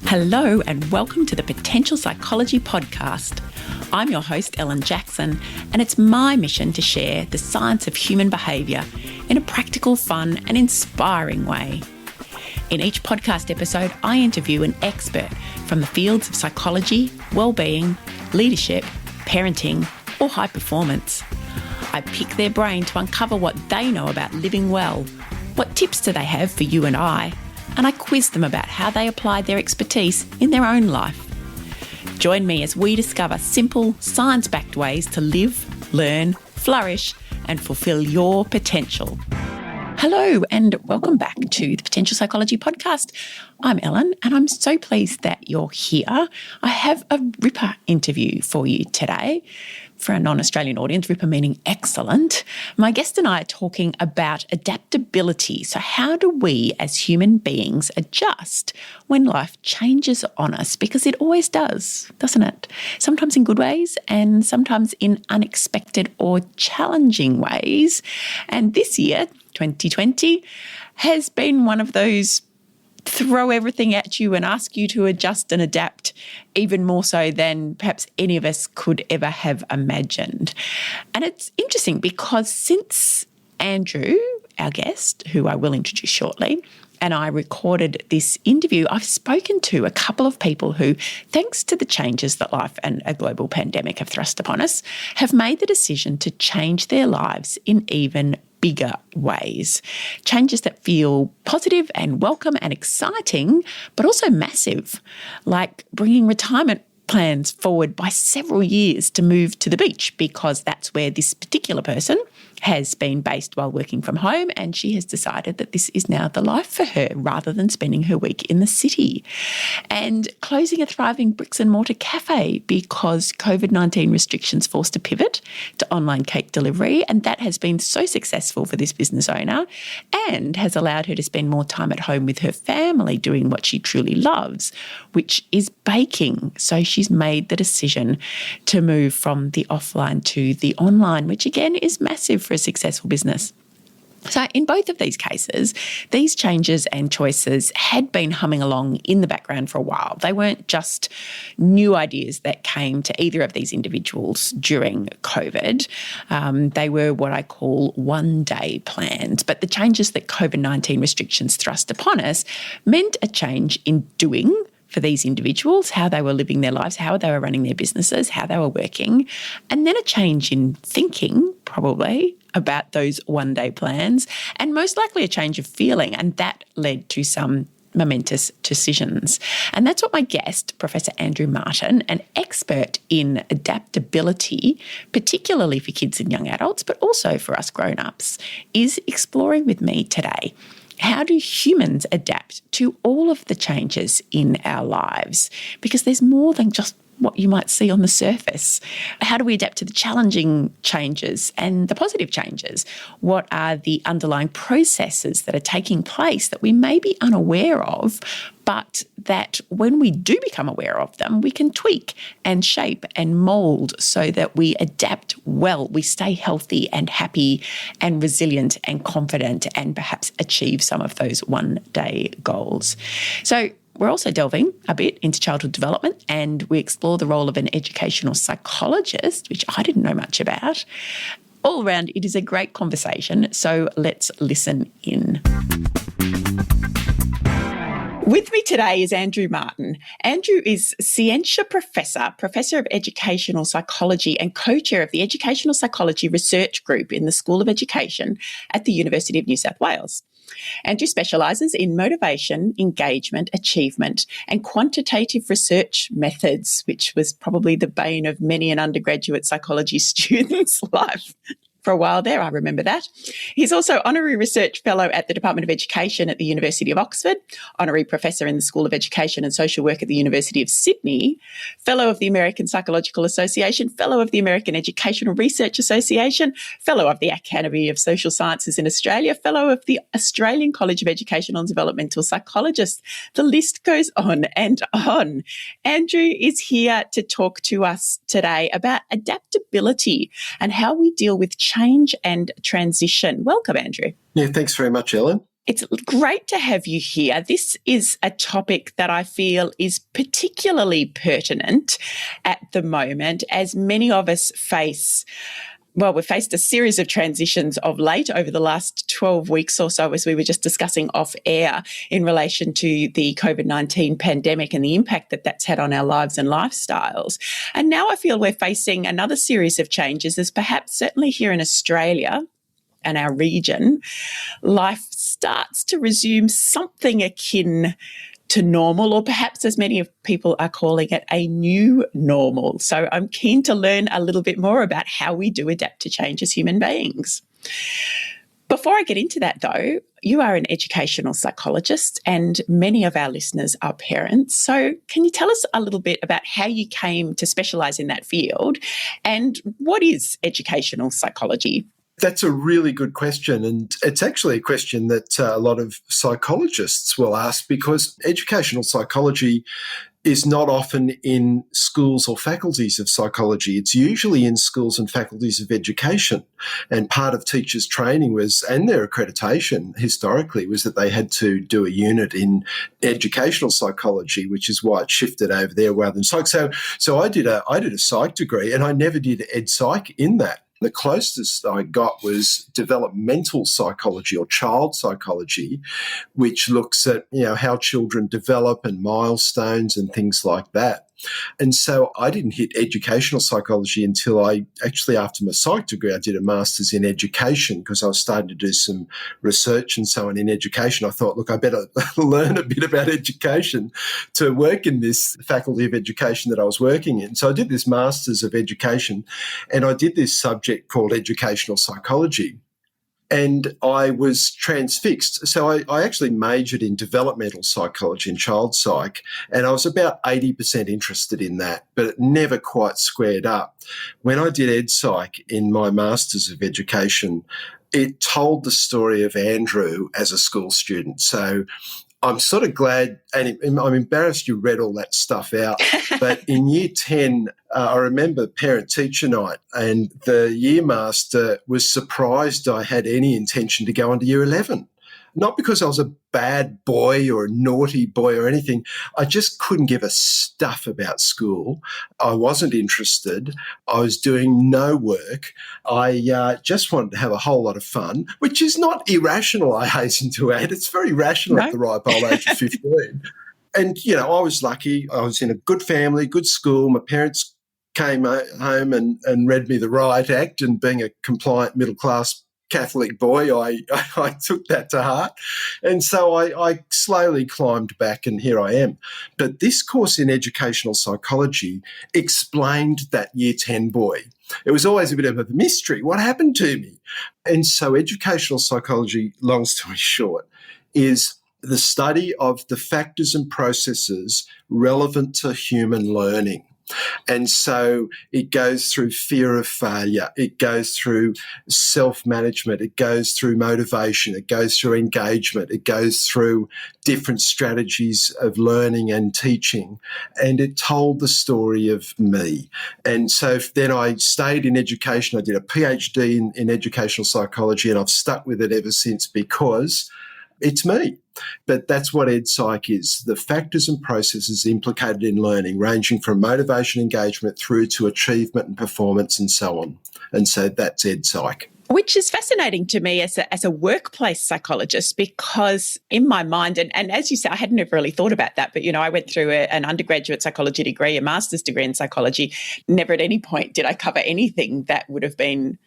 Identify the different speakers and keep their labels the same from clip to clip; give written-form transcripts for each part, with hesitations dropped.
Speaker 1: Hello and welcome to the Potential Psychology Podcast. I'm your host, Ellen Jackson, and it's my mission to share the science of human behaviour in a practical, fun and inspiring way. In each podcast episode, I interview an expert from the fields of psychology, well-being, leadership, parenting or high performance. I pick their brain to uncover what they know about living well, what tips do they have for you and I quiz them about how they apply their expertise in their own life. Join me as we discover simple, science-backed ways to live, learn, flourish, and fulfill your potential. Hello, and welcome back to the Potential Psychology Podcast. I'm Ellen, and I'm so pleased that you're here. I have a ripper interview for you today. For a non-Australian audience, ripper meaning excellent. My guest and I are talking about adaptability. So how do we as human beings adjust when life changes on us? Because it always does, doesn't it? Sometimes in good ways and sometimes in unexpected or challenging ways. And this year, 2020, has been one of those throw everything at you and ask you to adjust and adapt, even more so than perhaps any of us could ever have imagined. And it's interesting because since Andrew, our guest, who I will introduce shortly, and I recorded this interview, I've spoken to a couple of people who, thanks to the changes that life and a global pandemic have thrust upon us, have made the decision to change their lives in even bigger ways. Changes that feel positive and welcome and exciting, but also massive, like bringing retirement plans forward by several years to move to the beach because that's where this particular person has been based while working from home, and she has decided that this is now the life for her rather than spending her week in the city. And closing a thriving bricks and mortar cafe because COVID-19 restrictions forced a pivot to online cake delivery, and that has been so successful for this business owner and has allowed her to spend more time at home with her family doing what she truly loves, which is baking. So she's made the decision to move from the offline to the online, which again is massive for a successful business. So in both of these cases, these changes and choices had been humming along in the background for a while. They weren't just new ideas that came to either of these individuals during COVID. They were what I call one-day plans. But the changes that COVID-19 restrictions thrust upon us meant a change in doing for these individuals, how they were living their lives, how they were running their businesses, how they were working, and then a change in thinking, probably, about those one-day plans, and most likely a change of feeling, and that led to some momentous decisions. And that's what my guest, Professor Andrew Martin, an expert in adaptability, particularly for kids and young adults, but also for us grown-ups, is exploring with me today. How do humans adapt to all of the changes in our lives? Because there's more than just what you might see on the surface. How do we adapt to the challenging changes and the positive changes? What are the underlying processes that are taking place that we may be unaware of, but that when we do become aware of them, we can tweak and shape and mould so that we adapt well, we stay healthy and happy and resilient and confident and perhaps achieve some of those one-day goals. So we're also delving a bit into childhood development, and we explore the role of an educational psychologist, which I didn't know much about. All around, it is a great conversation, so let's listen in. With me today is Andrew Martin. Andrew is Scientia Professor, Professor of Educational Psychology and co-chair of the Educational Psychology Research Group in the School of Education at the University of New South Wales. Andrew specialises in motivation, engagement, achievement and quantitative research methods, which was probably the bane of many an undergraduate psychology student's life. For a while there, I remember that. He's also Honorary Research Fellow at the Department of Education at the University of Oxford, Honorary Professor in the School of Education and Social Work at the University of Sydney, Fellow of the American Psychological Association, Fellow of the American Educational Research Association, Fellow of the Academy of Social Sciences in Australia, Fellow of the Australian College of Educational and Developmental Psychologists. The list goes on and on. Andrew is here to talk to us today about adaptability and how we deal with change and transition. Welcome, Andrew.
Speaker 2: Yeah, thanks very much, Ellen.
Speaker 1: It's great to have you here. This is a topic that I feel is particularly pertinent at the moment, as many of us we've faced a series of transitions of late over the last 12 weeks or so, as we were just discussing off air in relation to the COVID-19 pandemic and the impact that that's had on our lives and lifestyles. And now I feel we're facing another series of changes, as perhaps certainly here in Australia and our region, life starts to resume something akin to normal, or perhaps, as many of people are calling it, a new normal. So I'm keen to learn a little bit more about how we do adapt to change as human beings. Before I get into that, though, you are an educational psychologist and many of our listeners are parents. So can you tell us a little bit about how you came to specialise in that field, and what is educational psychology?
Speaker 2: That's a really good question, and it's actually a question that a lot of psychologists will ask, because educational psychology is not often in schools or faculties of psychology. It's usually in schools and faculties of education. And part of teachers' training and their accreditation historically, was that they had to do a unit in educational psychology, which is why it shifted over there rather than psych. So I did a psych degree, and I never did ed psych in that. The closest I got was developmental psychology or child psychology, which looks at, how children develop and milestones and things like that. And so I didn't hit educational psychology until after my psych degree, I did a master's in education, because I was starting to do some research and so on in education. I thought, look, I better learn a bit about education to work in this faculty of education that I was working in. So I did this master's of education, and I did this subject called educational psychology. And I was transfixed. So I actually majored in developmental psychology and child psych, and I was about 80% interested in that, but it never quite squared up. When I did ed psych in my Masters of Education, it told the story of Andrew as a school student. So I'm sort of glad, and I'm embarrassed you read all that stuff out, but in year 10, I remember parent-teacher night, and the year master was surprised I had any intention to go on to year 11. Not because I was a bad boy or a naughty boy or anything. I just couldn't give a stuff about school. I wasn't interested. I was doing no work. I just wanted to have a whole lot of fun, which is not irrational, I hasten to add. It's very rational at the ripe old age of 15. And, I was lucky. I was in a good family, good school. My parents came home and read me the riot act, and being a compliant middle-class Catholic boy, I took that to heart. And so I slowly climbed back, and here I am. But this course in educational psychology explained that year 10 boy. It was always a bit of a mystery. What happened to me? And so educational psychology, long story short, is the study of the factors and processes relevant to human learning. And so it goes through fear of failure, it goes through self-management, it goes through motivation, it goes through engagement, it goes through different strategies of learning and teaching. And it told the story of me. And so then I stayed in education. I did a PhD in educational psychology, and I've stuck with it ever since, because it's me. But that's what ed psych is, the factors and processes implicated in learning, ranging from motivation, engagement, through to achievement and performance and so on. And so that's ed psych.
Speaker 1: Which is fascinating to me as a workplace psychologist, because in my mind, and as you say, I hadn't never really thought about that, but, I went through an undergraduate psychology degree, a master's degree in psychology. Never at any point did I cover anything that would have been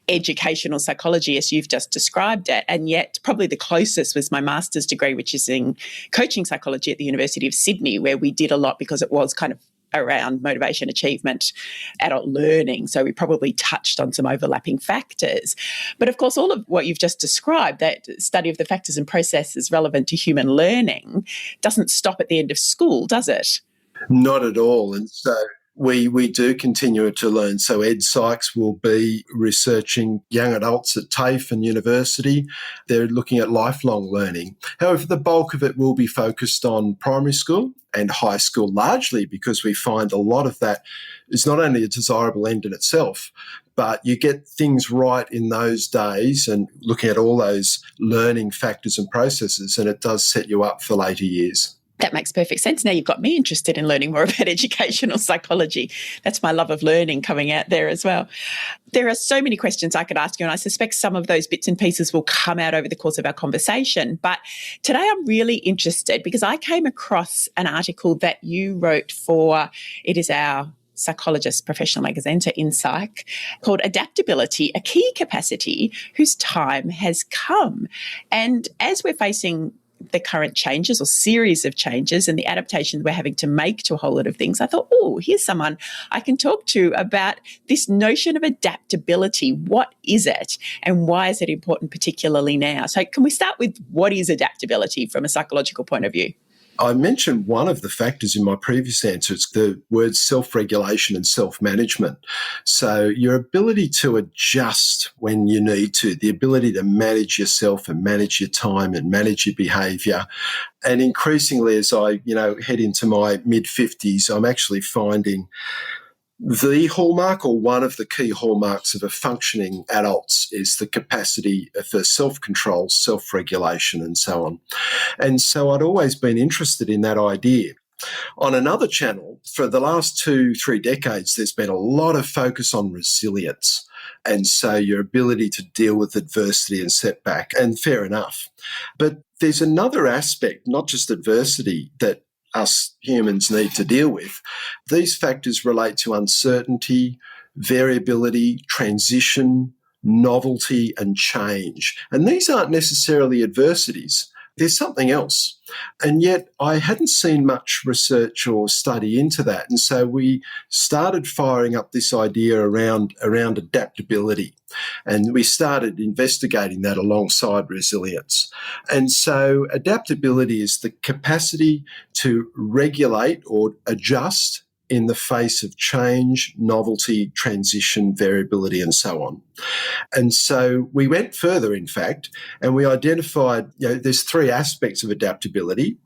Speaker 1: educational psychology as you've just described it. And yet probably the closest was my master's degree, which is in coaching psychology at the University of Sydney, where we did a lot, because it was kind of around motivation, achievement, adult learning. So we probably touched on some overlapping factors. But of course, all of what you've just described, that study of the factors and processes relevant to human learning, doesn't stop at the end of school, does it?
Speaker 2: Not at all. And so we do continue to learn. So ed psychs will be researching young adults at TAFE and university. They're looking at lifelong learning. However, the bulk of it will be focused on primary school and high school, largely because we find a lot of that is not only a desirable end in itself, but you get things right in those days and looking at all those learning factors and processes, and it does set you up for later years.
Speaker 1: That makes perfect sense. Now you've got me interested in learning more about educational psychology. That's my love of learning coming out there as well. There are so many questions I could ask you, and I suspect some of those bits and pieces will come out over the course of our conversation. But today I'm really interested because I came across an article that you wrote for, it is our psychologist professional magazine, so in Psych, called Adaptability, a Key Capacity Whose Time Has Come. And as we're facing the current changes or series of changes and the adaptations we're having to make to a whole lot of things, I thought, oh, here's someone I can talk to about this notion of adaptability. What is it and why is it important, particularly now? So can we start with what is adaptability from a psychological point of view?
Speaker 2: I mentioned one of the factors in my previous answer. It's the words self-regulation and self-management. So your ability to adjust when you need to, the ability to manage yourself and manage your time and manage your behaviour. And increasingly, as I head into my mid-50s, I'm actually finding the hallmark, or one of the key hallmarks of a functioning adult, is the capacity for self-control, self-regulation, and so on. And so I'd always been interested in that idea. On another channel, for the last 2-3 decades, there's been a lot of focus on resilience. And so your ability to deal with adversity and setback, and fair enough. But there's another aspect, not just adversity, that us humans need to deal with. These factors relate to uncertainty, variability, transition, novelty, and change. And these aren't necessarily adversities. There's something else. And yet I hadn't seen much research or study into that. And so we started firing up this idea around adaptability. And we started investigating that alongside resilience. And so adaptability is the capacity to regulate or adjust in the face of change, novelty, transition, variability, and so on. And so we went further, in fact, and we identified, there's 3 aspects of adaptability.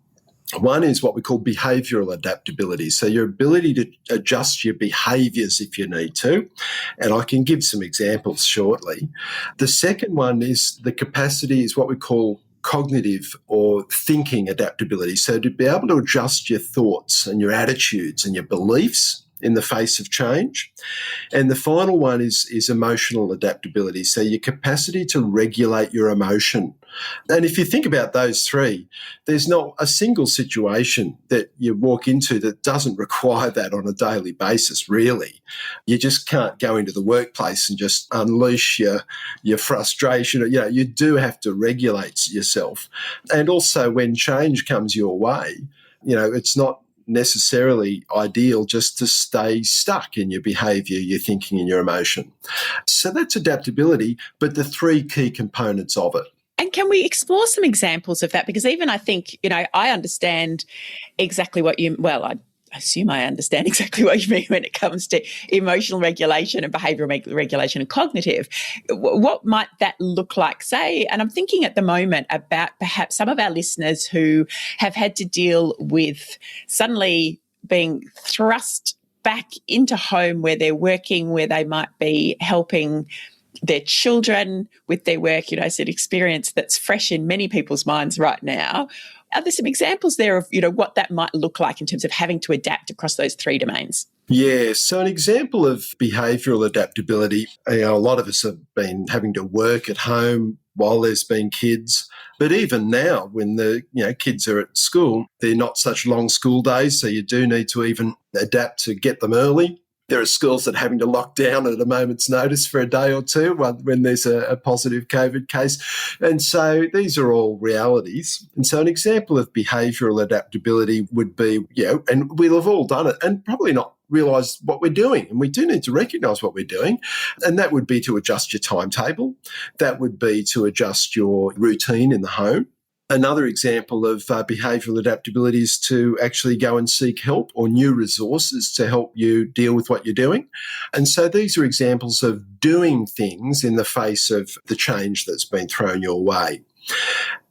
Speaker 2: One is what we call behavioural adaptability, so your ability to adjust your behaviours if you need to, and I can give some examples shortly. The second one is the capacity is what we call cognitive or thinking adaptability, so to be able to adjust your thoughts and your attitudes and your beliefs in the face of change. And the final one is emotional adaptability, so your capacity to regulate your emotion. And if you think about those 3, there's not a single situation that you walk into that doesn't require that on a daily basis, really. You just can't go into the workplace and just unleash your frustration. You do have to regulate yourself. And also when change comes your way, it's not necessarily ideal just to stay stuck in your behaviour, your thinking and your emotion. So that's adaptability, but the 3 key components of it.
Speaker 1: And can we explore some examples of that? Because even I think, I understand exactly what I assume I understand exactly what you mean when it comes to emotional regulation and behavioural regulation and cognitive. What might that look like, say? And I'm thinking at the moment about perhaps some of our listeners who have had to deal with suddenly being thrust back into home where they're working, where they might be helping their children with their work. It's an experience that's fresh in many people's minds right now. Are there some examples there of, what that might look like in terms of having to adapt across those 3 domains?
Speaker 2: Yeah, so an example of behavioural adaptability, a lot of us have been having to work at home while there's been kids. But even now, when the kids are at school, they're not such long school days, so you do need to even adapt to get them early. There are schools that are having to lock down at a moment's notice for a day or 2 when there's a positive COVID case. And so these are all realities. And so an example of behavioural adaptability would be, and we'll have all done it and probably not realise what we're doing. And we do need to recognise what we're doing. And that would be to adjust your timetable. That would be to adjust your routine in the home. Another example of behavioural adaptability is to actually go and seek help or new resources to help you deal with what you're doing. And so these are examples of doing things in the face of the change that's been thrown your way.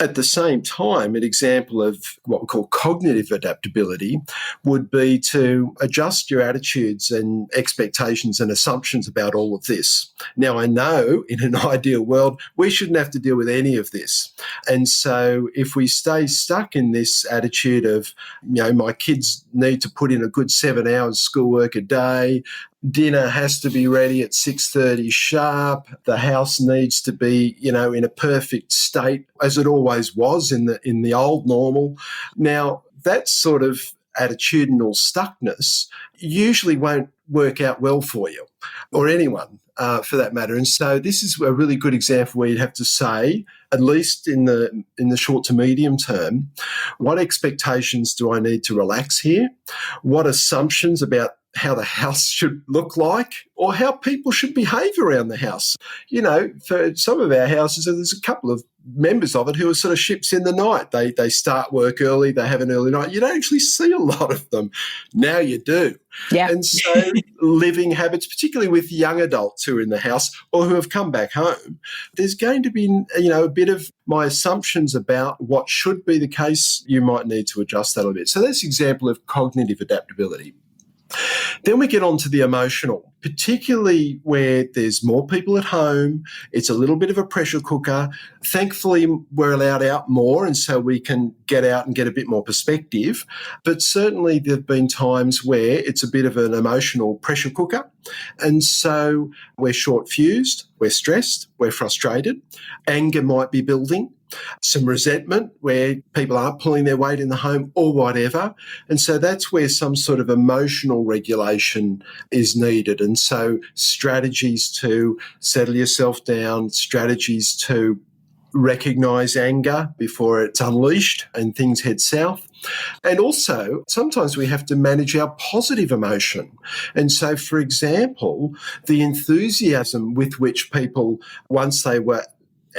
Speaker 2: At the same time, an example of what we call cognitive adaptability would be to adjust your attitudes and expectations and assumptions about all of this. Now, I know in an ideal world, we shouldn't have to deal with any of this. And so if we stay stuck in this attitude of, my kids need to put in a good 7 hours schoolwork a day, dinner has to be ready at 6:30 sharp. The house needs to be, in a perfect state, as it always was in the old normal. Now, that sort of attitudinal stuckness usually won't work out well for you or anyone for that matter. And so this is a really good example where you'd have to say, at least in the short to medium term, what expectations do I need to relax here? What assumptions about how the house should look like or how people should behave around the house? For some of our houses, there's a couple of members of it who are sort of ships in the night. They start work early, they have an early night. You don't actually see a lot of them. Now you do.
Speaker 1: Yeah.
Speaker 2: And so living habits, particularly with young adults who are in the house or who have come back home, there's going to be, a bit of my assumptions about what should be the case. You might need to adjust that a bit. So that's an example of cognitive adaptability. Then we get on to the emotional, particularly where there's more people at home. It's a little bit of a pressure cooker. Thankfully, we're allowed out more, and so we can get out and get a bit more perspective. But certainly there have been times where it's a bit of an emotional pressure cooker. And so we're short-fused, we're stressed, we're frustrated. Anger might be building. Some resentment where people aren't pulling their weight in the home or whatever. And so that's where some sort of emotional regulation is needed. And so strategies to settle yourself down, strategies to recognise anger before it's unleashed and things head south. And also, sometimes we have to manage our positive emotion. And so, for example, the enthusiasm with which people, once they were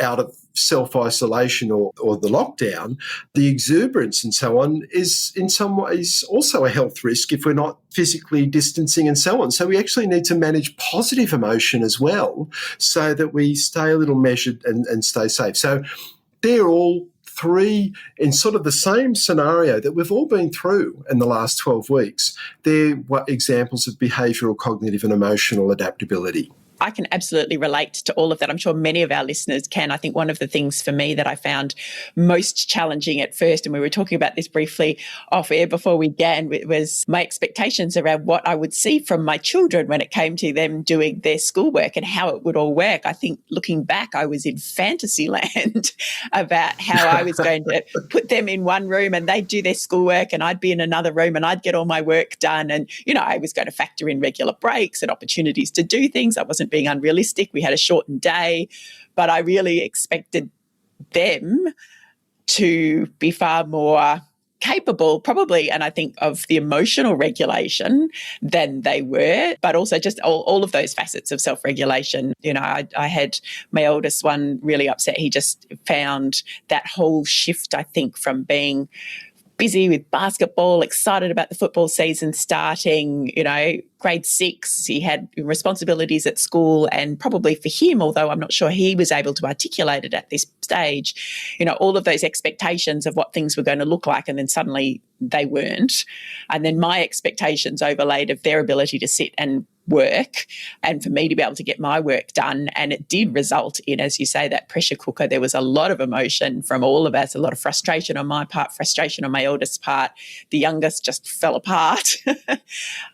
Speaker 2: out of self-isolation or the lockdown, the exuberance and so on is in some ways also a health risk if we're not physically distancing and so on. So we actually need to manage positive emotion as well so that we stay a little measured and stay safe. So they're all three in sort of the same scenario that we've all been through in the last 12 weeks. They're examples of behavioural, cognitive and emotional adaptability.
Speaker 1: I can absolutely relate to all of that. I'm sure many of our listeners can. I think one of the things for me that I found most challenging at first, and we were talking about this briefly off air before we began, was my expectations around what I would see from my children when it came to them doing their schoolwork and how it would all work. I think looking back, I was in fantasy land about how I was going to put them in one room and they'd do their schoolwork and I'd be in another room and I'd get all my work done. And, I was going to factor in regular breaks and opportunities to do things. I wasn't being unrealistic. We had a shortened day, but I really expected them to be far more capable, probably, and I think of the emotional regulation than they were, but also just all of those facets of self-regulation. I had my oldest one really upset. He just found that whole shift, I think, from being busy with basketball, excited about the football season starting, grade 6, he had responsibilities at school, and probably for him, although I'm not sure he was able to articulate it at this stage, all of those expectations of what things were going to look like, and then suddenly they weren't. And then my expectations overlaid of their ability to sit and work and for me to be able to get my work done. And it did result in, as you say, that pressure cooker. There was a lot of emotion from all of us, a lot of frustration on my part, frustration on my eldest part. The youngest just fell apart. And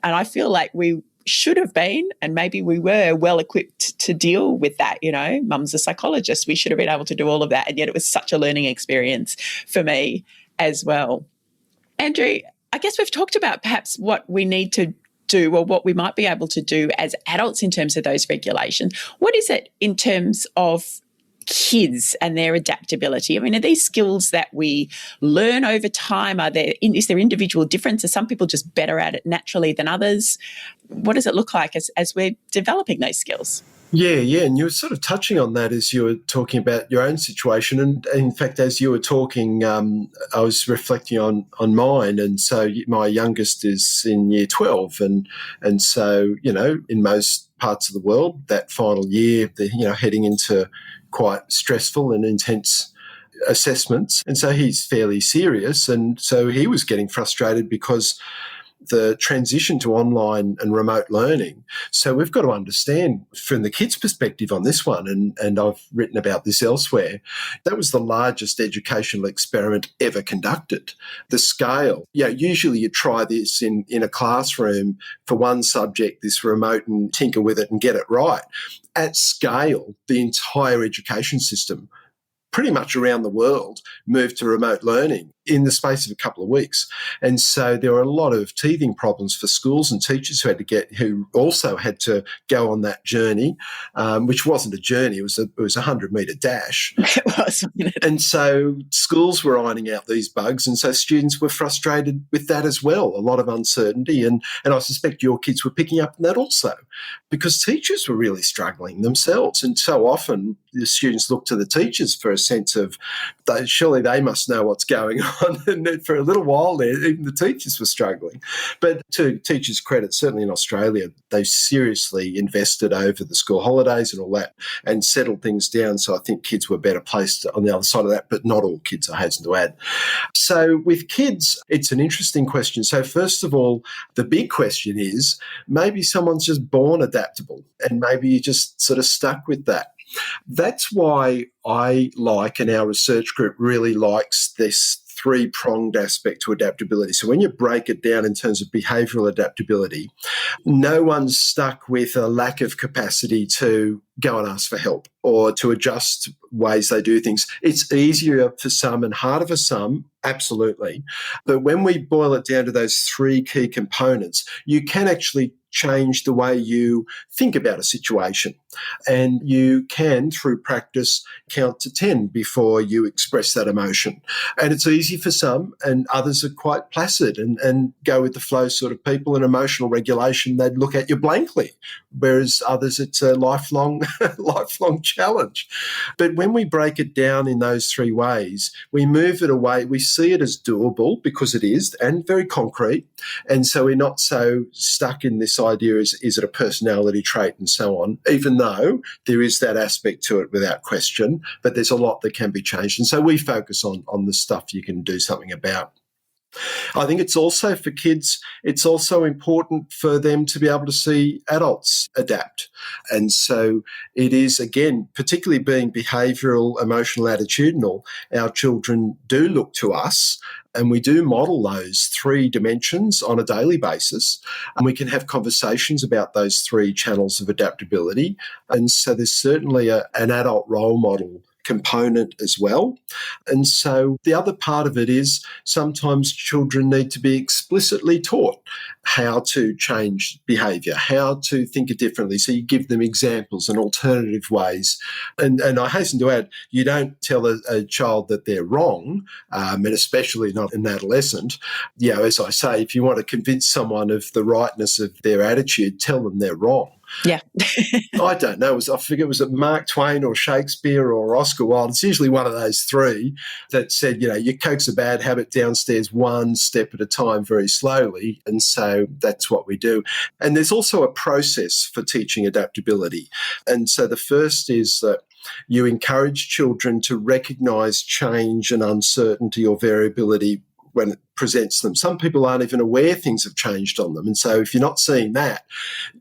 Speaker 1: I feel like we should have been, and maybe we were well equipped to deal with that. Mum's a psychologist. We should have been able to do all of that. And yet it was such a learning experience for me as well. Andrew, I guess we've talked about perhaps what we need to do or what we might be able to do as adults in terms of those regulations. What is it in terms of kids and their adaptability? I mean, are these skills that we learn over time? Is there individual difference? Are some people just better at it naturally than others? What does it look like as we're developing those skills?
Speaker 2: Yeah. And you were sort of touching on that as you were talking about your own situation. And in fact, as you were talking, I was reflecting on mine. And so my youngest is in year 12. And so, in most parts of the world, that final year, they're, heading into quite stressful and intense assessments. And so he's fairly serious. And so he was getting frustrated because the transition to online and remote learning. So we've got to understand from the kids' perspective on this one, and I've written about this elsewhere, that was the largest educational experiment ever conducted. The scale, usually you try this in a classroom for one subject, this remote, and tinker with it and get it right. At scale, the entire education system pretty much around the world moved to remote learning in the space of a couple of weeks. And so there were a lot of teething problems for schools and teachers who also had to go on that journey, which wasn't a journey, it was a 100-metre dash.
Speaker 1: It was, wasn't it?
Speaker 2: And so schools were ironing out these bugs, and so students were frustrated with that as well, a lot of uncertainty. And I suspect your kids were picking up on that also, because teachers were really struggling themselves. And so often the students look to the teachers for a sense of, surely they must know what's going on. And for a little while there, even the teachers were struggling. But to teachers' credit, certainly in Australia, they seriously invested over the school holidays and all that and settled things down. So I think kids were better placed on the other side of that, but not all kids, I hasten to add. So with kids, it's an interesting question. So first of all, the big question is, maybe someone's just born adaptable and maybe you just sort of stuck with that. That's why I like, and our research group really likes, this three-pronged aspect to adaptability. So when you break it down in terms of behavioural adaptability, no one's stuck with a lack of capacity to go and ask for help or to adjust ways they do things. It's easier for some and harder for some, absolutely. But when we boil it down to those three key components, you can actually change the way you think about a situation. And you can, through practice, count to 10 before you express that emotion. And it's easy for some, and others are quite placid and go with the flow sort of people. And emotional regulation, they'd look at you blankly, whereas others, it's a lifelong challenge. But when we break it down in those three ways, we move it away. We see it as doable because it is, and very concrete. And so we're not so stuck in this idea, is it a personality trait and so on, even though there is that aspect to it without question, but there's a lot that can be changed. And so we focus on the stuff you can do something about. I think it's also for kids, it's also important for them to be able to see adults adapt. And so it is, again, particularly being behavioural, emotional, attitudinal, our children do look to us and we do model those three dimensions on a daily basis. And we can have conversations about those three channels of adaptability. And so there's certainly an adult role model component as well. And so the other part of it is sometimes children need to be explicitly taught how to change behaviour, how to think it differently. So you give them examples and alternative ways. And I hasten to add, you don't tell a child that they're wrong, and especially not an adolescent. As I say, if you want to convince someone of the rightness of their attitude, tell them they're wrong.
Speaker 1: Yeah.
Speaker 2: I don't know. I forget, was it Mark Twain or Shakespeare or Oscar Wilde? It's usually one of those three that said, you coax a bad habit downstairs one step at a time very slowly. And so that's what we do. And there's also a process for teaching adaptability. And so the first is that you encourage children to recognise change and uncertainty or variability when it presents them. Some people aren't even aware things have changed on them. And so if you're not seeing that,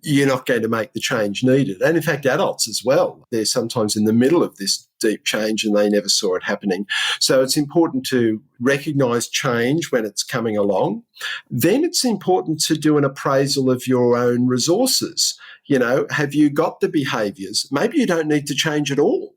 Speaker 2: you're not going to make the change needed. And in fact, adults as well, they're sometimes in the middle of this deep change and they never saw it happening. So it's important to recognise change when it's coming along. Then it's important to do an appraisal of your own resources. Have you got the behaviours? Maybe you don't need to change at all.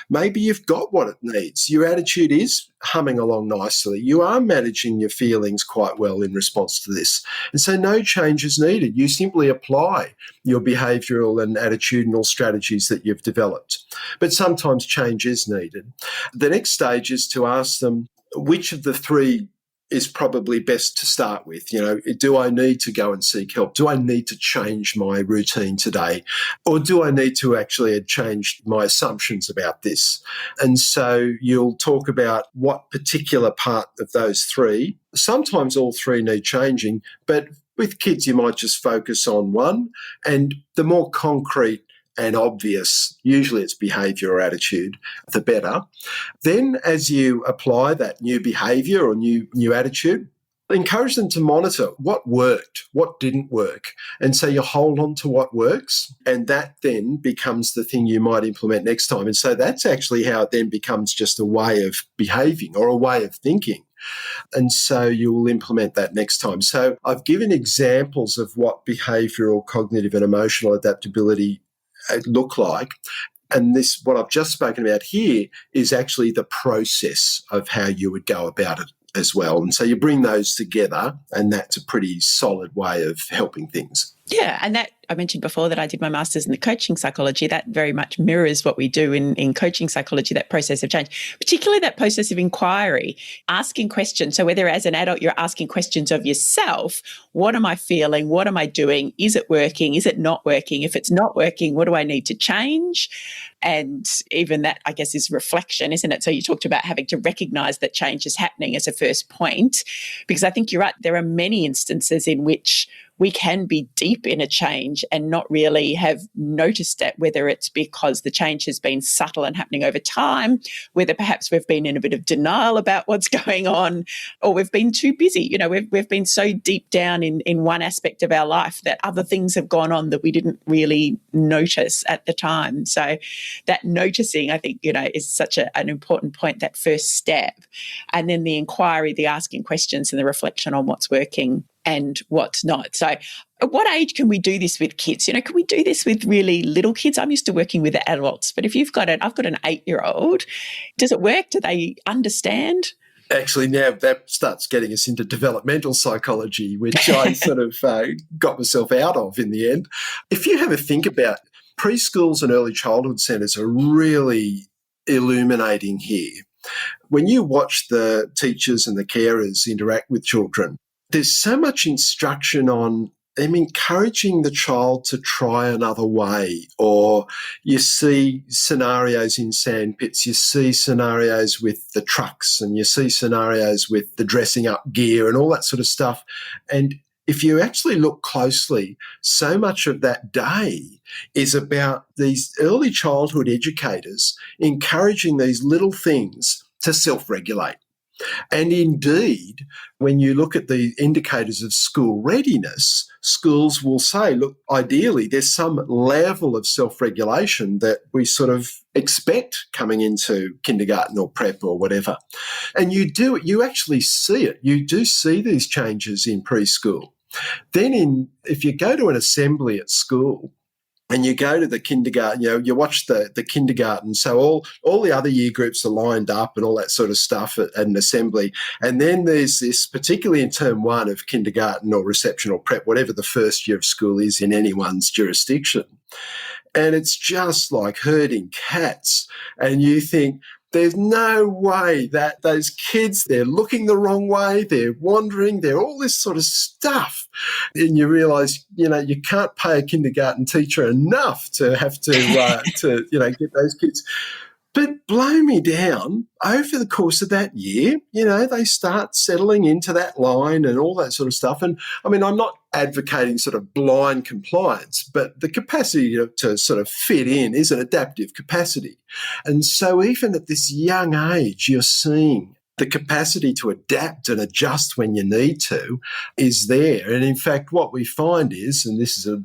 Speaker 2: Maybe you've got what it needs. Your attitude is humming along nicely. You are managing your feelings quite well in response to this. And so no change is needed. You simply apply your behavioural and attitudinal strategies that you've developed. But sometimes change is needed. The next stage is to ask them, which of the three is probably best to start with? Do I need to go and seek help? Do I need to change my routine today? Or do I need to actually have changed my assumptions about this? And so you'll talk about what particular part of those three. Sometimes all three need changing, but with kids you might just focus on one. And the more concrete and obvious, usually it's behaviour or attitude, the better. Then as you apply that new behaviour or new attitude, encourage them to monitor what worked, what didn't work. And so you hold on to what works, and that then becomes the thing you might implement next time. And so that's actually how it then becomes just a way of behaving or a way of thinking. And so you will implement that next time. So I've given examples of what behavioural, cognitive and emotional adaptability look like. And this, what I've just spoken about here, is actually the process of how you would go about it as well. And so you bring those together, and that's a pretty solid way of helping things.
Speaker 1: Yeah, and that I mentioned before that I did my master's in the coaching psychology. That very much mirrors what we do in coaching psychology, that process of change, particularly that process of inquiry, asking questions. So whether as an adult you're asking questions of yourself, what am I feeling? What am I doing? Is it working? Is it not working? If it's not working, what do I need to change? And even that, I guess, is reflection, isn't it? So you talked about having to recognise that change is happening as a first point, because I think you're right. There are many instances in which we can be deep in a change and not really have noticed it, whether it's because the change has been subtle and happening over time, whether perhaps we've been in a bit of denial about what's going on, or we've been too busy. You know, we've been so deep down in one aspect of our life that other things have gone on that we didn't really notice at the time. So that noticing, I think, you know, is such an important point, that first step. And then the inquiry, the asking questions and the reflection on what's working and what's not. So at what age can we do this with kids? You know, can we do this with really little kids? I'm used to working with adults, but if I've got an 8-year-old, does it work? Do they understand?
Speaker 2: Actually, now that starts getting us into developmental psychology, which I sort of got myself out of in the end. If you have a think about preschools and early childhood centres are really illuminating here. When you watch the teachers and the carers interact with children, there's so much instruction on them encouraging the child to try another way, or you see scenarios in sandpits, you see scenarios with the trucks, and you see scenarios with the dressing up gear and all that sort of stuff. And if you actually look closely, so much of that day is about these early childhood educators encouraging these little things to self-regulate. And indeed, when you look at the indicators of school readiness, schools will say, look, ideally, there's some level of self-regulation that we sort of expect coming into kindergarten or prep or whatever. And you actually see it. You do see these changes in preschool. Then if you go to an assembly at school, and you go to the kindergarten, you watch the kindergarten. So all the other year groups are lined up and all that sort of stuff at an assembly. And then there's this, particularly in term 1 of kindergarten or reception or prep, whatever the first year of school is in anyone's jurisdiction. And it's just like herding cats. And you think, there's no way that those kids, they're looking the wrong way, they're wandering, they're all this sort of stuff. And you realise, you can't pay a kindergarten teacher enough to have to get those kids. But blow me down, over the course of that year, they start settling into that line and all that sort of stuff. And I mean, I'm not advocating sort of blind compliance, but the capacity to sort of fit in is an adaptive capacity. And so even at this young age, you're seeing the capacity to adapt and adjust when you need to is there. And in fact, what we find is, and this is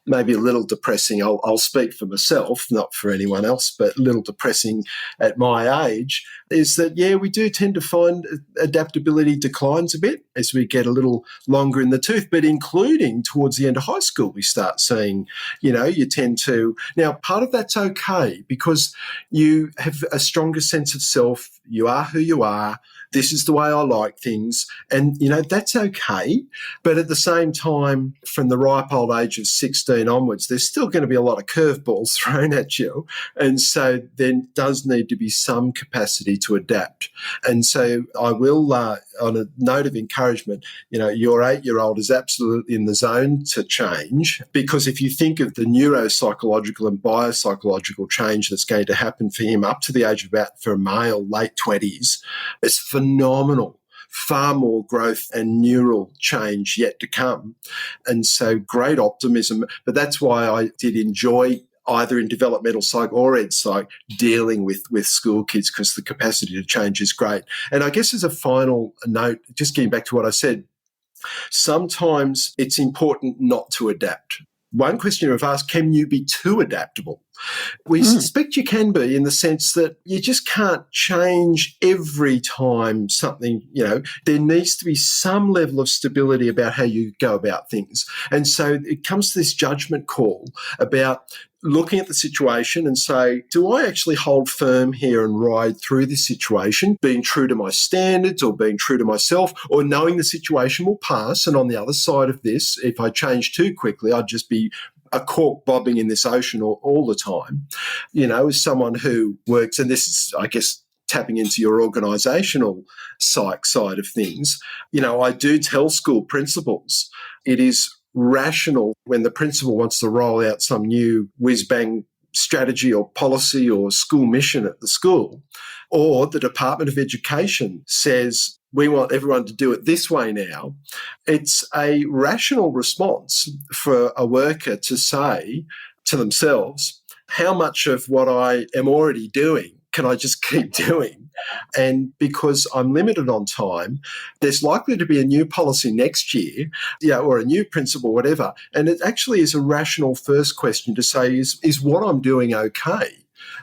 Speaker 2: maybe a little depressing, I'll speak for myself, not for anyone else, but a little depressing at my age, is that, we do tend to find adaptability declines a bit as we get a little longer in the tooth, but including towards the end of high school, we start seeing, you tend to, now part of that's okay because you have a stronger sense of self, you are who you are, this is the way I like things. And, that's okay. But at the same time, from the ripe old age of 16 onwards, there's still going to be a lot of curveballs thrown at you. And so there does need to be some capacity to adapt. And so I will, on a note of encouragement, your 8-year-old is absolutely in the zone to change, because if you think of the neuropsychological and biopsychological change that's going to happen for him up to the age of about, for a male, late 20s, it's phenomenal. Far more growth and neural change yet to come. And so great optimism. But that's why I did enjoy either in developmental psych or ed psych, dealing with school kids because the capacity to change is great. And I guess as a final note, just getting back to what I said, sometimes it's important not to adapt. One question I've asked, can you be too adaptable? We suspect you can be, in the sense that you just can't change every time something, there needs to be some level of stability about how you go about things. And so it comes to this judgment call about looking at the situation and say, do I actually hold firm here and ride through this situation, being true to my standards or being true to myself, or knowing the situation will pass, and on the other side of this, if I change too quickly, I'd just be a cork bobbing in this ocean all the time. As someone who works, and this is, I guess, tapping into your organisational psych side of things, I do tell school principals it is rational when the principal wants to roll out some new whiz-bang strategy or policy or school mission at the school, or the Department of Education says, we want everyone to do it this way now. It's a rational response for a worker to say to themselves, how much of what I am already doing can I just keep doing? And because I'm limited on time, there's likely to be a new policy next year, or a new principle, whatever. And it actually is a rational first question to say, is what I'm doing okay?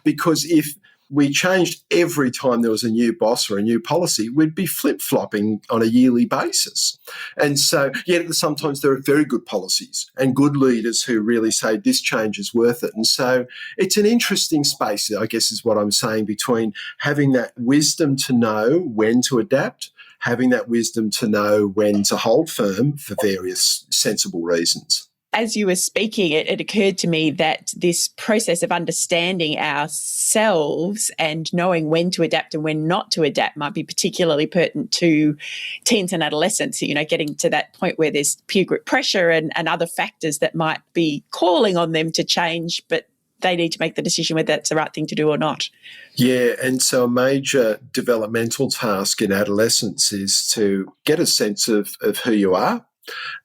Speaker 2: Because if we changed every time there was a new boss or a new policy, we'd be flip-flopping on a yearly basis. And so, yet sometimes there are very good policies and good leaders who really say this change is worth it. And so it's an interesting space, I guess, is what I'm saying, between having that wisdom to know when to adapt, having that wisdom to know when to hold firm for various sensible reasons.
Speaker 1: As you were speaking, it occurred to me that this process of understanding ourselves and knowing when to adapt and when not to adapt might be particularly pertinent to teens and adolescents, getting to that point where there's peer group pressure and other factors that might be calling on them to change, but they need to make the decision whether that's the right thing to do or not.
Speaker 2: Yeah, and so a major developmental task in adolescence is to get a sense of who you are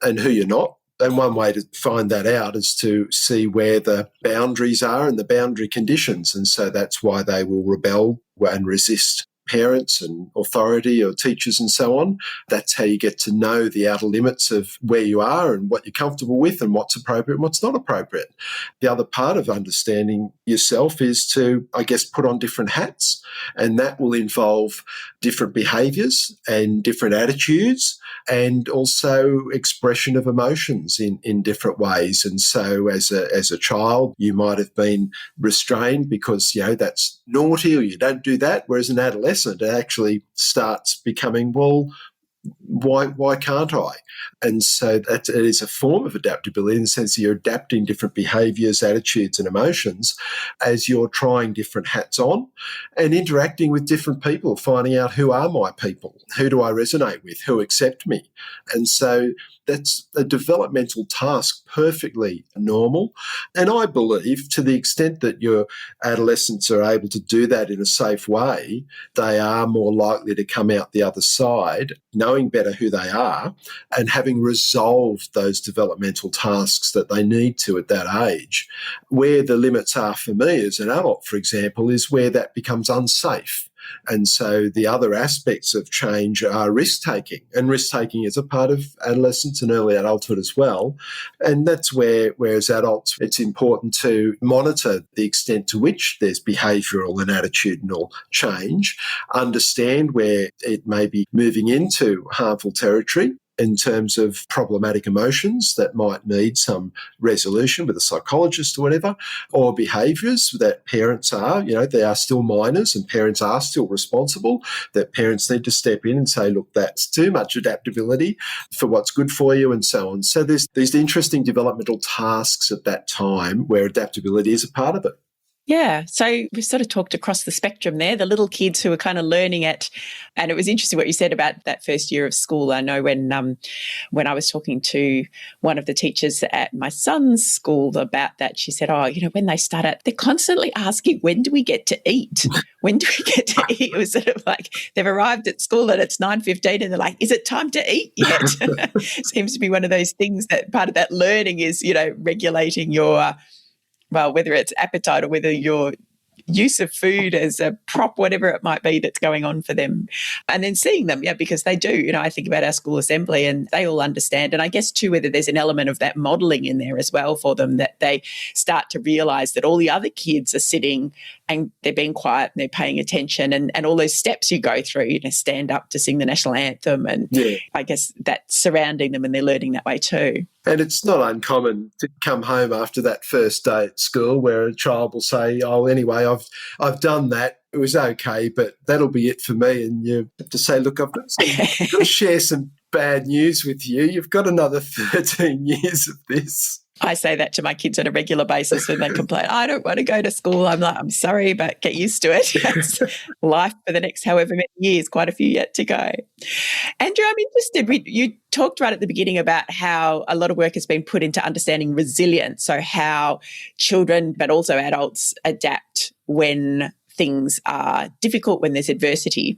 Speaker 2: and who you're not. And one way to find that out is to see where the boundaries are and the boundary conditions. And so that's why they will rebel and resist parents and authority or teachers and so on. That's how you get to know the outer limits of where you are and what you're comfortable with and what's appropriate and what's not appropriate. The other part of understanding yourself is to, I guess, put on different hats, and that will involve different behaviours and different attitudes, and also expression of emotions in different ways. And so as a child, you might have been restrained because, that's naughty or you don't do that, whereas an adolescent, it actually starts becoming, well, why can't I? And so it is a form of adaptability in the sense that you're adapting different behaviours, attitudes and emotions as you're trying different hats on and interacting with different people, finding out who are my people, who do I resonate with, who accept me. And so that's a developmental task, perfectly normal. And I believe to the extent that your adolescents are able to do that in a safe way, they are more likely to come out the other side knowing better who they are and having resolved those developmental tasks that they need to at that age. Where the limits are for me as an adult, for example, is where that becomes unsafe. And so the other aspects of change are risk-taking, and risk-taking is a part of adolescence and early adulthood as well. And that's where as adults, it's important to monitor the extent to which there's behavioural and attitudinal change, understand where it may be moving into harmful territory in terms of problematic emotions that might need some resolution with a psychologist or whatever, or behaviours that parents are, they are still minors and parents are still responsible, that parents need to step in and say, look, that's too much adaptability for what's good for you and so on. So there's these interesting developmental tasks at that time where adaptability is a part of it.
Speaker 1: Yeah, so we've sort of talked across the spectrum there, the little kids who are kind of learning it. And it was interesting what you said about that first year of school. I know when I was talking to one of the teachers at my son's school about that, she said, when they start out, they're constantly asking, when do we get to eat? When do we get to eat? It was sort of like they've arrived at school and it's 9:15 and they're like, is it time to eat yet? Seems to be one of those things that part of that learning is, regulating your well, whether it's appetite or whether your use of food as a prop, whatever it might be that's going on for them. And then seeing them, because they do. I think about our school assembly and they all understand. And I guess too, whether there's an element of that modelling in there as well for them, that they start to realise that all the other kids are sitting and they're being quiet and they're paying attention, and all those steps you go through, stand up to sing the national anthem, and I guess that's surrounding them and they're learning that way too.
Speaker 2: And it's not uncommon to come home after that first day at school where a child will say, oh, anyway, I've done that. It was okay, but that'll be it for me. And you have to say, look, I've got to share some bad news with you. You've got another 13 years of this.
Speaker 1: I say that to my kids on a regular basis when they complain, I don't want to go to school. I'm like, I'm sorry, but get used to it. It's life for the next however many years, quite a few yet to go. Andrew, I'm interested. You talked right at the beginning about how a lot of work has been put into understanding resilience, so how children, but also adults, adapt when things are difficult, when there's adversity,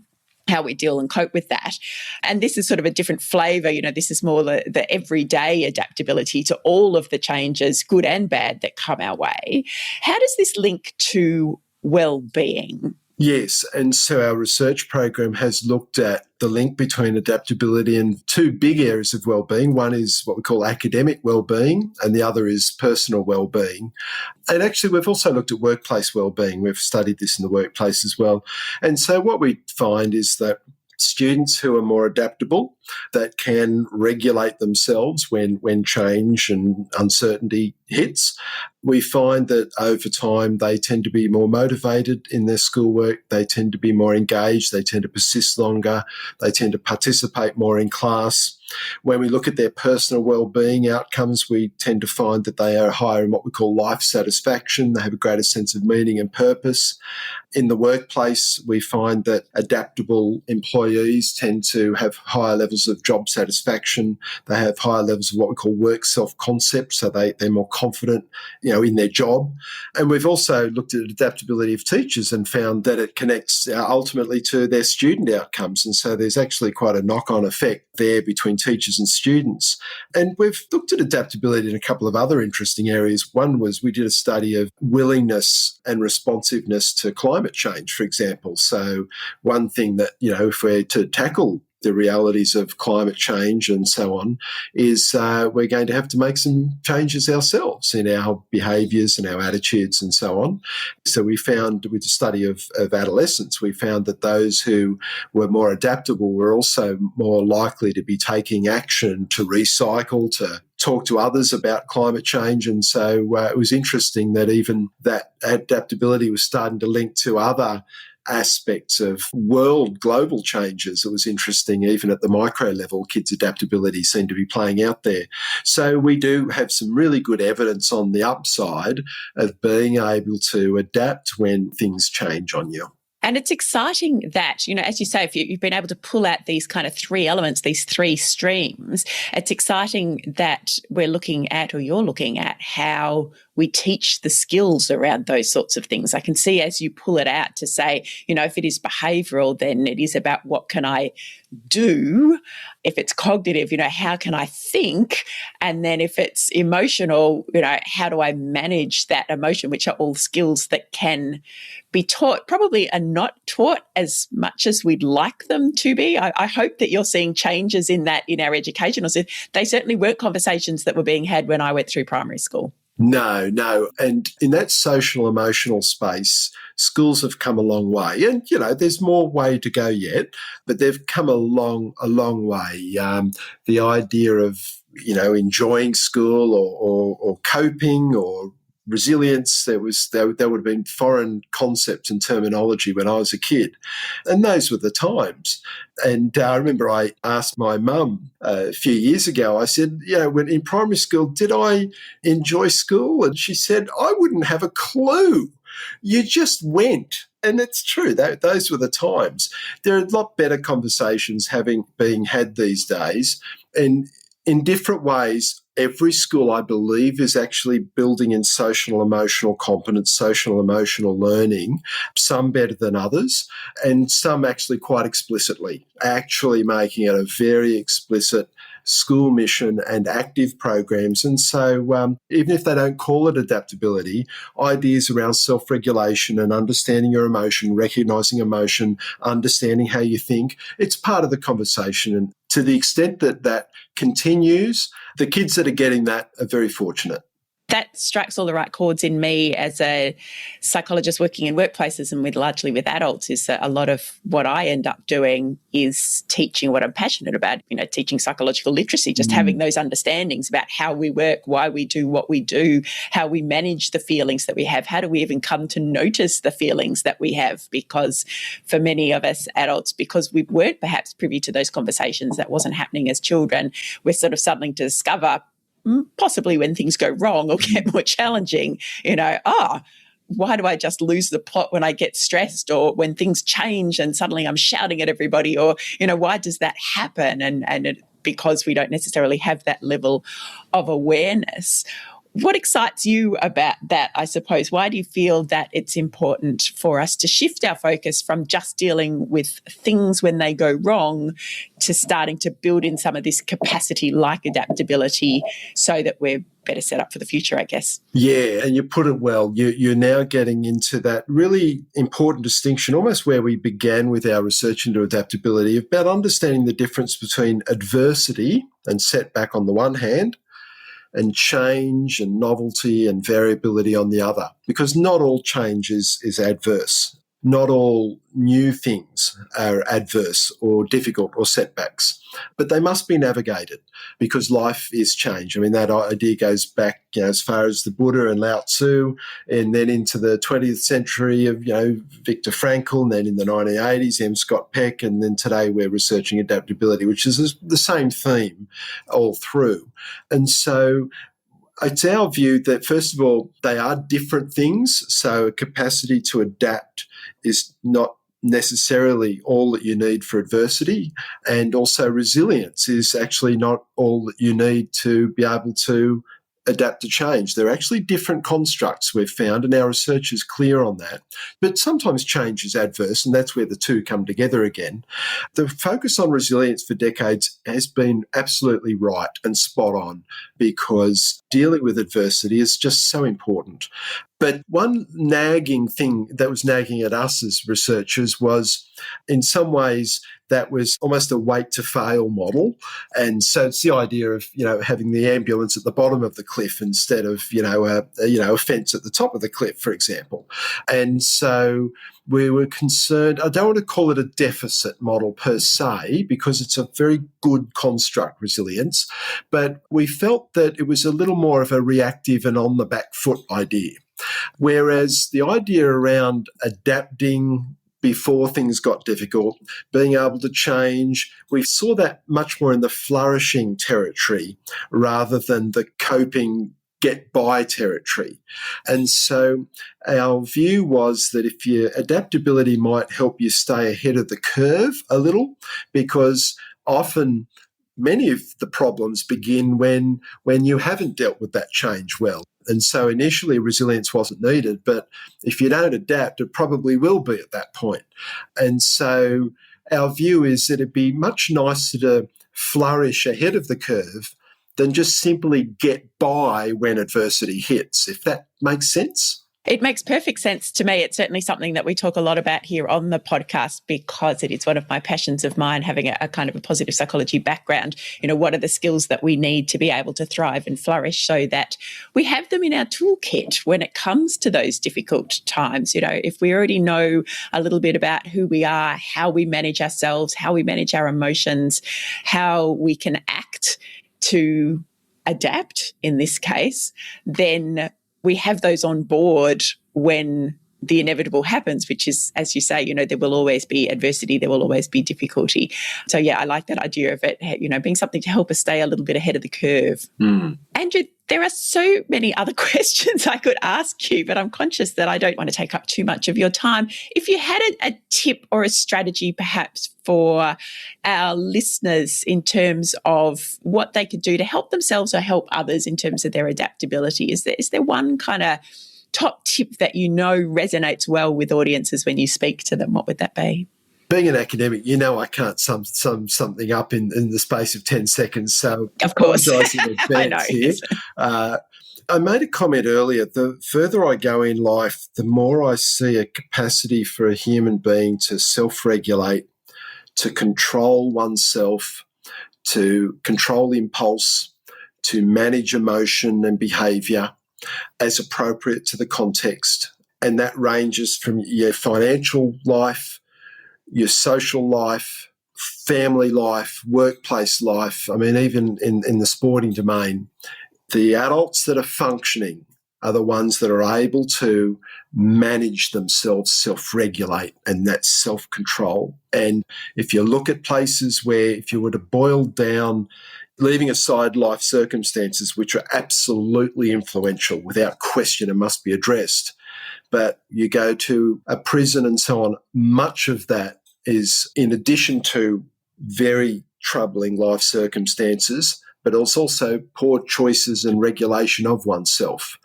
Speaker 1: how we deal and cope with that. And this is sort of a different flavour. This is more the everyday adaptability to all of the changes, good and bad, that come our way. How does this link to well-being?
Speaker 2: Yes, and so our research program has looked at the link between adaptability and two big areas of well-being. One is what we call academic well-being, and the other is personal well-being. And actually, we've also looked at workplace well-being. We've studied this in the workplace as well. And so what we find is that students who are more adaptable, that can regulate themselves when change and uncertainty hits, we find that over time they tend to be more motivated in their schoolwork, they tend to be more engaged, they tend to persist longer, they tend to participate more in class. When we look at their personal well-being outcomes, we tend to find that they are higher in what we call life satisfaction. They have a greater sense of meaning and purpose. In the workplace, we find that adaptable employees tend to have higher levels of job satisfaction. They have higher levels of what we call work self-concept, so they're more confident, in their job. And we've also looked at adaptability of teachers and found that it connects ultimately to their student outcomes. And so there's actually quite a knock-on effect there between teachers and students. And we've looked at adaptability in a couple of other interesting areas. One was we did a study of willingness and responsiveness to climate change, for example. So one thing that, if we're to tackle the realities of climate change and so on, is we're going to have to make some changes ourselves in our behaviours and our attitudes and so on. So we found with the study of adolescents, we found that those who were more adaptable were also more likely to be taking action to recycle, to talk to others about climate change. And so it was interesting that even that adaptability was starting to link to other aspects of global changes. It was interesting, even at the micro level, kids' adaptability seemed to be playing out there. So we do have some really good evidence on the upside of being able to adapt when things change on you.
Speaker 1: And it's exciting that, as you say, if you've been able to pull out these kind of three elements, these three streams, it's exciting that we're looking at, or you're looking at, how we teach the skills around those sorts of things. I can see as you pull it out to say, if it is behavioural, then it is about what can I do. If it's cognitive, how can I think? And then if it's emotional, how do I manage that emotion, which are all skills that can be taught, probably are not taught as much as we'd like them to be. I hope that you're seeing changes in that in our educational system. They certainly weren't conversations that were being had when I went through primary school.
Speaker 2: No. And in that social emotional space, schools have come a long way. And, there's more way to go yet, but they've come a long way. The idea of, enjoying school or coping or resilience, there would have been foreign concepts and terminology when I was a kid. And those were the times. And I remember I asked my mum a few years ago, I said, when in primary school, did I enjoy school? And she said, I wouldn't have a clue. You just went. And it's true, those were the times. There are a lot better conversations being had these days. And in different ways, every school, I believe, is actually building in social emotional competence, social emotional learning, some better than others, and some actually quite explicitly, actually making it a very explicit school mission and active programs. And so even if they don't call it adaptability, ideas around self-regulation and understanding your emotion, recognising emotion, understanding how you think, it's part of the conversation. And to the extent that that continues, the kids that are getting that are very fortunate.
Speaker 1: That strikes all the right chords in me as a psychologist working in workplaces and largely with adults. Is that a lot of what I end up doing is teaching what I'm passionate about, teaching psychological literacy, just having those understandings about how we work, why we do what we do, how we manage the feelings that we have, how do we even come to notice the feelings that we have, because for many of us adults, because we weren't perhaps privy to those conversations, that wasn't happening as children, we're sort of suddenly to discover, possibly when things go wrong or get more challenging, why do I just lose the plot when I get stressed, or when things change and suddenly I'm shouting at everybody, or, why does that happen? And because we don't necessarily have that level of awareness. What excites you about that, I suppose? Why do you feel that it's important for us to shift our focus from just dealing with things when they go wrong to starting to build in some of this capacity like adaptability so that we're better set up for the future, I guess?
Speaker 2: Yeah, and you put it well. You're now getting into that really important distinction, almost where we began with our research into adaptability, about understanding the difference between adversity and setback on the one hand, and change and novelty and variability on the other. Because not all change is adverse. Not all new things are adverse or difficult or setbacks, but they must be navigated because life is change. I mean, that idea goes back, as far as the Buddha and Lao Tzu, and then into the 20th century of, Viktor Frankl, and then in the 1980s, M. Scott Peck, and then today we're researching adaptability, which is the same theme all through. And so it's our view that, first of all, they are different things. So a capacity to adapt is not necessarily all that you need for adversity. And also resilience is actually not all that you need to be able to adapt to change. They're actually different constructs we've found, and our research is clear on that. But sometimes change is adverse, and that's where the two come together again. The focus on resilience for decades has been absolutely right and spot on, because dealing with adversity is just so important. But one nagging thing that was nagging at us as researchers was, in some ways, that was almost a wait to fail model. And so it's the idea of, having the ambulance at the bottom of the cliff instead of, a fence at the top of the cliff, for example. And so we were concerned, I don't want to call it a deficit model per se, because it's a very good construct, resilience, but we felt that it was a little more of a reactive and on the back foot idea. Whereas the idea around adapting before things got difficult, being able to change, we saw that much more in the flourishing territory rather than the coping, get by territory. And so our view was that if your adaptability might help you stay ahead of the curve a little, because often many of the problems begin when you haven't dealt with that change well. And so initially resilience wasn't needed, but if you don't adapt, it probably will be at that point. And so our view is that it'd be much nicer to flourish ahead of the curve than just simply get by when adversity hits, if that makes sense.
Speaker 1: It makes perfect sense to me. It's certainly something that we talk a lot about here on the podcast, because it is one of my passions of mine, having a kind of a positive psychology background. What are the skills that we need to be able to thrive and flourish so that we have them in our toolkit when it comes to those difficult times? If we already know a little bit about who we are, how we manage ourselves, how we manage our emotions, how we can act to adapt in this case, then we have those on board when the inevitable happens, which is, as you say, there will always be adversity, there will always be difficulty. So, yeah, I like that idea of it, being something to help us stay a little bit ahead of the curve. Andrew, there are so many other questions I could ask you, but I'm conscious that I don't want to take up too much of your time. If you had a tip or a strategy perhaps for our listeners in terms of what they could do to help themselves or help others in terms of their adaptability, is there one kind of top tip that resonates well with audiences when you speak to them? What would that be?
Speaker 2: being an academic, I can't sum something up in the space of 10 seconds. So
Speaker 1: of course,
Speaker 2: apologise in advance here. I made a comment earlier, the further I go in life, the more I see a capacity for a human being to self-regulate, to control oneself, to control impulse, to manage emotion and behaviour as appropriate to the context. And that ranges from your financial life, your social life, family life, workplace life. I mean, even in the sporting domain, the adults that are functioning are the ones that are able to manage themselves, self-regulate, and that's self-control. And if you look at places where, if you were to boil down, leaving aside life circumstances, which are absolutely influential without question and must be addressed, but you go to a prison and so on, much of that is in addition to very troubling life circumstances, but it's also poor choices and regulation of oneself.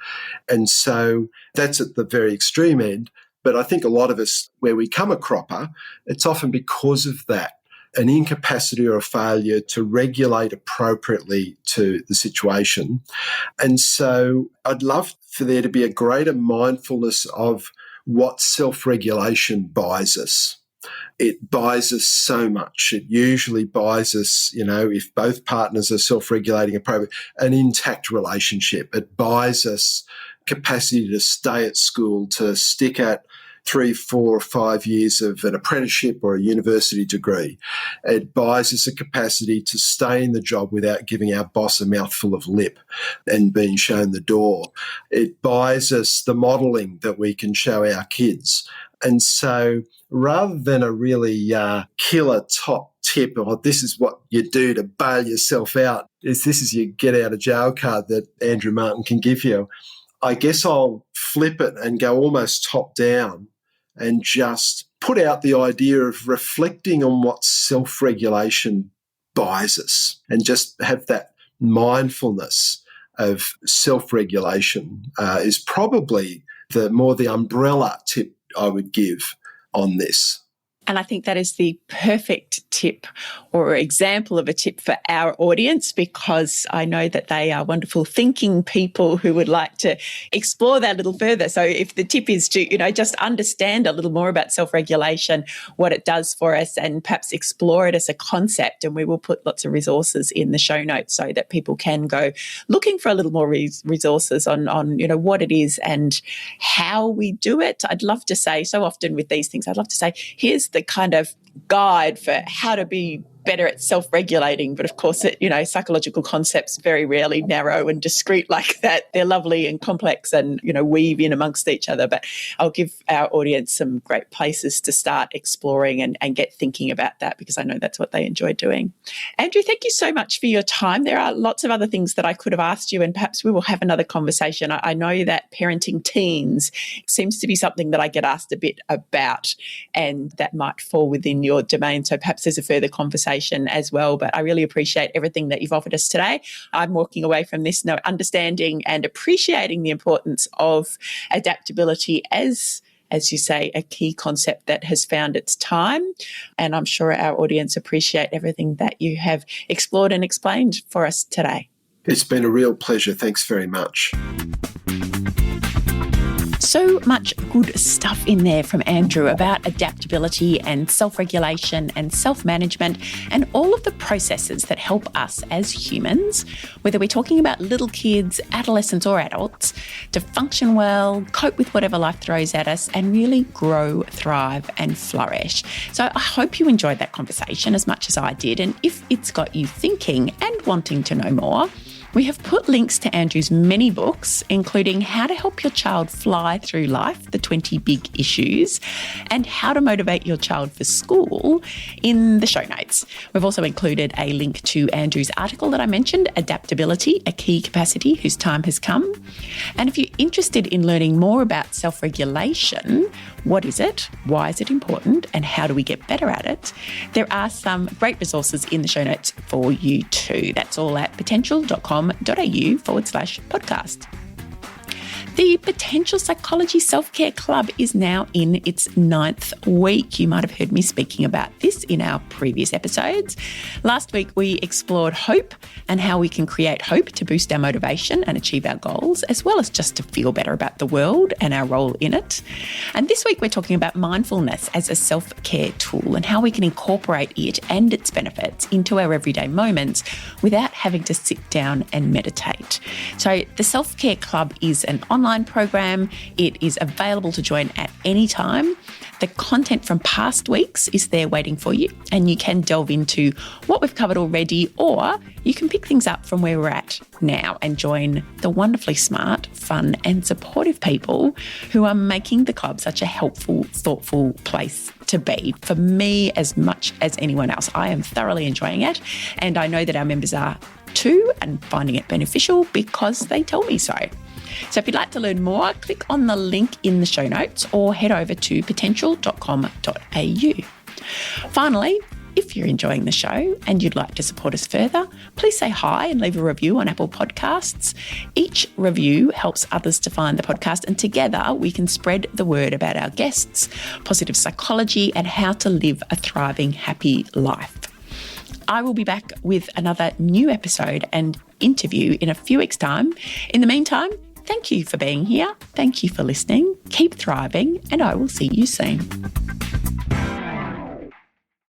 Speaker 2: And so that's at the very extreme end. But I think a lot of us, where we come a cropper, it's often because of that, an incapacity or a failure to regulate appropriately to the situation. And so I'd love for there to be a greater mindfulness of what self-regulation buys us. It buys us so much. It usually buys us, if both partners are self-regulating appropriately, an intact relationship. It buys us capacity to stay at school, to stick at 3, 4, or 5 years of an apprenticeship or a university degree. It buys us a capacity to stay in the job without giving our boss a mouthful of lip and being shown the door. It buys us the modelling that we can show our kids. And so rather than a really killer top tip, or this is what you do to bail yourself out, this is your get out of jail card that Andrew Martin can give you, I guess I'll flip it and go almost top down and just put out the idea of reflecting on what self-regulation buys us and just have that mindfulness of self-regulation is probably the umbrella tip I would give on this.
Speaker 1: And I think that is the perfect tip or example of a tip for our audience, because I know that they are wonderful thinking people who would like to explore that a little further. So if the tip is to, just understand a little more about self-regulation, what it does for us, and perhaps explore it as a concept, and we will put lots of resources in the show notes so that people can go looking for a little more resources on what it is and how we do it. I'd love to say, so often with these things, I'd love to say, here's the kind of guide for how to be better at self-regulating. But of course, psychological concepts very rarely narrow and discrete like that. They're lovely and complex and, weave in amongst each other. But I'll give our audience some great places to start exploring and get thinking about that, because I know that's what they enjoy doing. Andrew, thank you so much for your time. There are lots of other things that I could have asked you, and perhaps we will have another conversation. I know that parenting teens seems to be something that I get asked a bit about, and that might fall within your domain. So perhaps there's a further conversation as well. But I really appreciate everything that you've offered us today. I'm walking away from this understanding and appreciating the importance of adaptability as you say, a key concept that has found its time. And I'm sure our audience appreciate everything that you have explored and explained for us today.
Speaker 2: It's been a real pleasure. Thanks very much.
Speaker 1: So much good stuff in there from Andrew about adaptability and self-regulation and self-management and all of the processes that help us as humans, whether we're talking about little kids, adolescents or adults, to function well, cope with whatever life throws at us, and really grow, thrive and flourish. So I hope you enjoyed that conversation as much as I did. And if it's got you thinking and wanting to know more, we have put links to Andrew's many books, including How to Help Your Child Fly Through Life, the 20 Big Issues, and How to Motivate Your Child for School, in the show notes. We've also included a link to Andrew's article that I mentioned, Adaptability, a Key Capacity Whose Time Has Come. And if you're interested in learning more about self-regulation, what is it, why is it important, and how do we get better at it, there are some great resources in the show notes for you too. That's all at potential.com.au/podcast. The Potential Psychology Self-Care Club is now in its 9th week. You might have heard me speaking about this in our previous episodes. Last week, we explored hope and how we can create hope to boost our motivation and achieve our goals, as well as just to feel better about the world and our role in it. And this week, we're talking about mindfulness as a self-care tool and how we can incorporate it and its benefits into our everyday moments without having to sit down and meditate. So the Self-Care Club is an online program. It is available to join at any time. The content from past weeks is there waiting for you, and you can delve into what we've covered already, or you can pick things up from where we're at now and join the wonderfully smart, fun and supportive people who are making the club such a helpful, thoughtful place to be for me as much as anyone else. I am thoroughly enjoying it, and I know that our members are too, and finding it beneficial because they tell me so. So if you'd like to learn more, click on the link in the show notes or head over to potential.com.au. Finally, if you're enjoying the show and you'd like to support us further, please say hi and leave a review on Apple Podcasts. Each review helps others to find the podcast, and together we can spread the word about our guests, positive psychology, and how to live a thriving, happy life. I will be back with another new episode and interview in a few weeks' time. In the meantime, thank you for being here. Thank you for listening. Keep thriving, and I will see you soon.